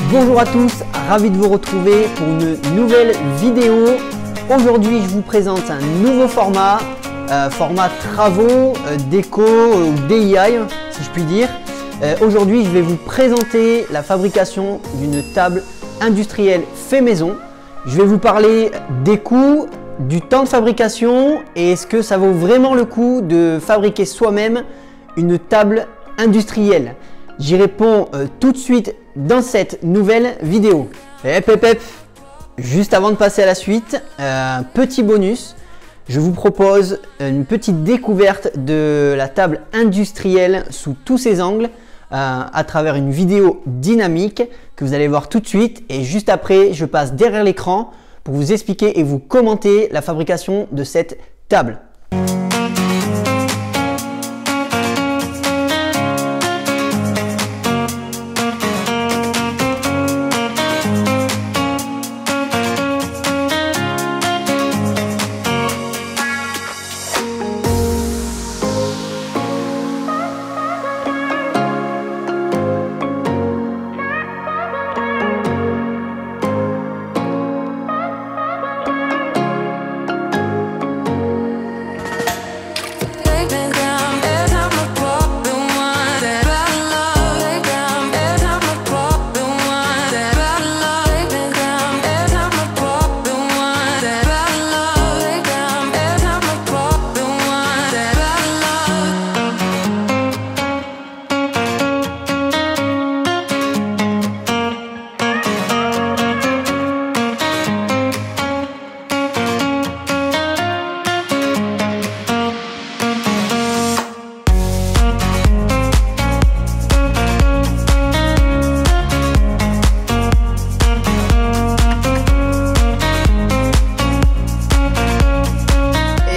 Bonjour à tous, ravi de vous retrouver pour une nouvelle vidéo. Aujourd'hui je vous présente un nouveau format, format travaux, déco ou DIY si je puis dire. Aujourd'hui je vais vous présenter la fabrication d'une table industrielle fait maison. Je vais vous parler des coûts, du temps de fabrication et est-ce que ça vaut vraiment le coup de fabriquer soi-même une table industrielle. J'y réponds tout de suite dans cette nouvelle vidéo. Juste avant de passer à la suite, un petit bonus. Je vous propose une petite découverte de la table industrielle sous tous ses angles à travers une vidéo dynamique que vous allez voir tout de suite. Et juste après, je passe derrière l'écran pour vous expliquer et vous commenter la fabrication de cette table.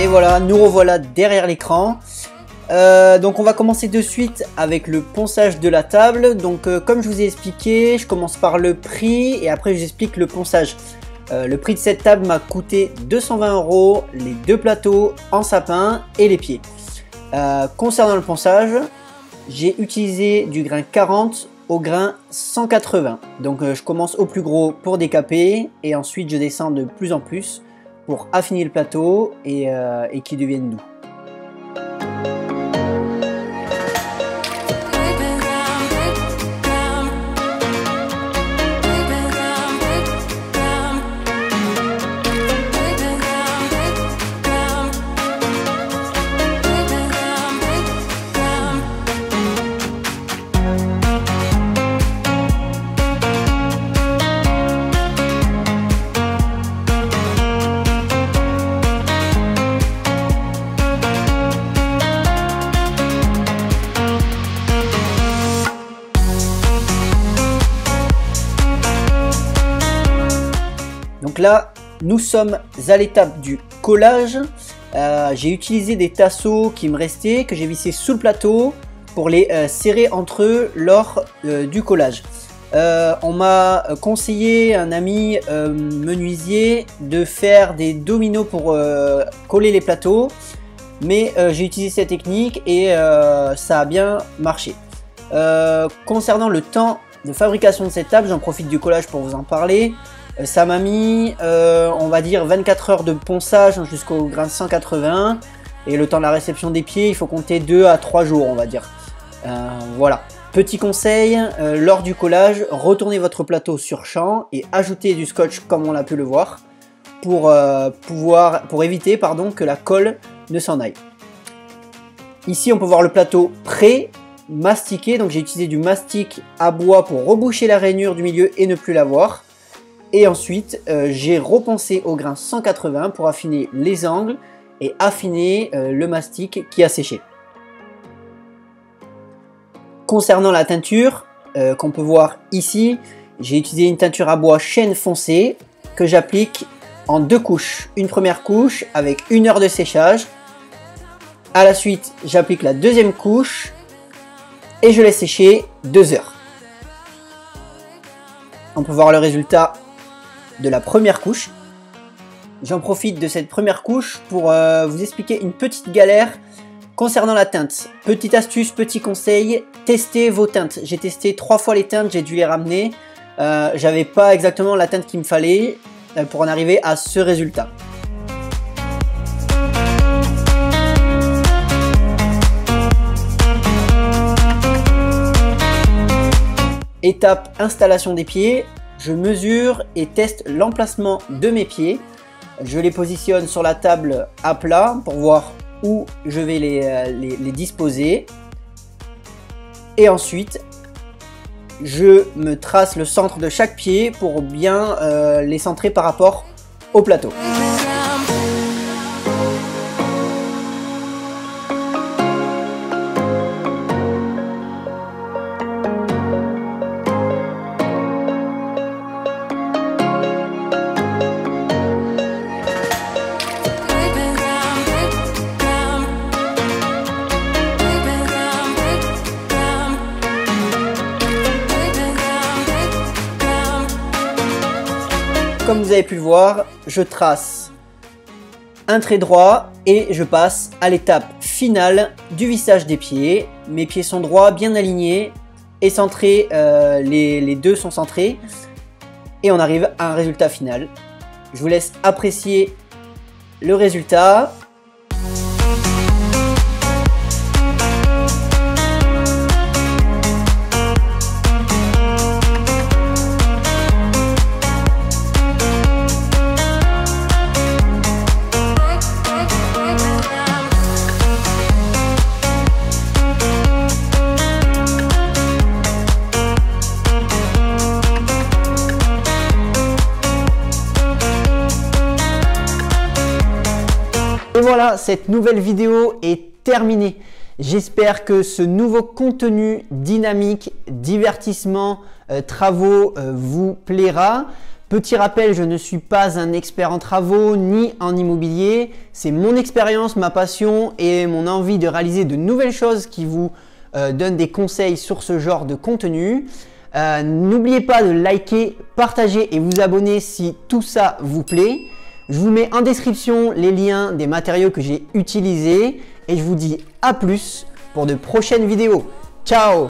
Et voilà, nous revoilà derrière l'écran. Donc on va commencer de suite avec le ponçage de la table. Donc comme je vous ai expliqué, je commence par le prix et après je vous explique le ponçage. Le prix de cette table m'a coûté 220 €, les deux plateaux en sapin et les pieds. Concernant le ponçage, j'ai utilisé du grain 40 au grain 180. Donc je commence au plus gros pour décaper et ensuite je descends de plus en plus pour affiner le plateau et qu'il devienne doux. Donc là, nous sommes à l'étape du collage. J'ai utilisé des tasseaux qui me restaient, que j'ai vissés sous le plateau pour les serrer entre eux lors du collage. On m'a conseillé, un ami menuisier, de faire des dominos pour coller les plateaux. Mais j'ai utilisé cette technique et ça a bien marché. Concernant le temps de fabrication de cette table, j'en profite du collage pour vous en parler. Ça m'a mis, on va dire, 24 heures de ponçage jusqu'au grain 180. Et le temps de la réception des pieds, il faut compter 2 à 3 jours, on va dire. Voilà. Petit conseil, lors du collage, retournez votre plateau sur champ et ajoutez du scotch comme on l'a pu le voir pour éviter que la colle ne s'en aille. Ici, on peut voir le plateau prêt, mastiqué. Donc j'ai utilisé du mastic à bois pour reboucher la rainure du milieu et ne plus la voir. Et ensuite, j'ai reponcé au grain 180 pour affiner les angles et affiner le mastic qui a séché. Concernant la teinture, qu'on peut voir ici, j'ai utilisé une teinture à bois chêne foncé que j'applique en 2 couches. Une première couche avec 1 heure de séchage. À la suite, j'applique la deuxième couche et je laisse sécher 2 heures. On peut voir le résultat de la première couche. J'en profite de cette première couche pour vous expliquer une petite galère Concernant la teinte, petite astuce, petit conseil, testez vos teintes. J'ai testé 3 fois les teintes, j'ai dû les ramener. j'avais pas exactement la teinte qu'il me fallait pour en arriver à ce résultat. Étape installation des pieds, je mesure et teste l'emplacement de mes pieds. Je les positionne sur la table à plat pour voir où je vais les disposer. Et ensuite, je me trace le centre de chaque pied pour bien les centrer par rapport au plateau. Comme vous avez pu le voir, je trace un trait droit et je passe à l'étape finale du vissage des pieds. Mes pieds sont droits, bien alignés et centrés, les deux sont centrés et on arrive à un résultat final. Je vous laisse apprécier le résultat. Et voilà, cette nouvelle vidéo est terminée. J'espère que ce nouveau contenu dynamique, divertissement, travaux vous plaira. Petit rappel, je ne suis pas un expert en travaux ni en immobilier. C'est mon expérience, ma passion et mon envie de réaliser de nouvelles choses qui vous donnent des conseils sur ce genre de contenu. N'oubliez pas de liker, partager et vous abonner si tout ça vous plaît. Je vous mets en description les liens des matériaux que j'ai utilisés et je vous dis à plus pour de prochaines vidéos. Ciao!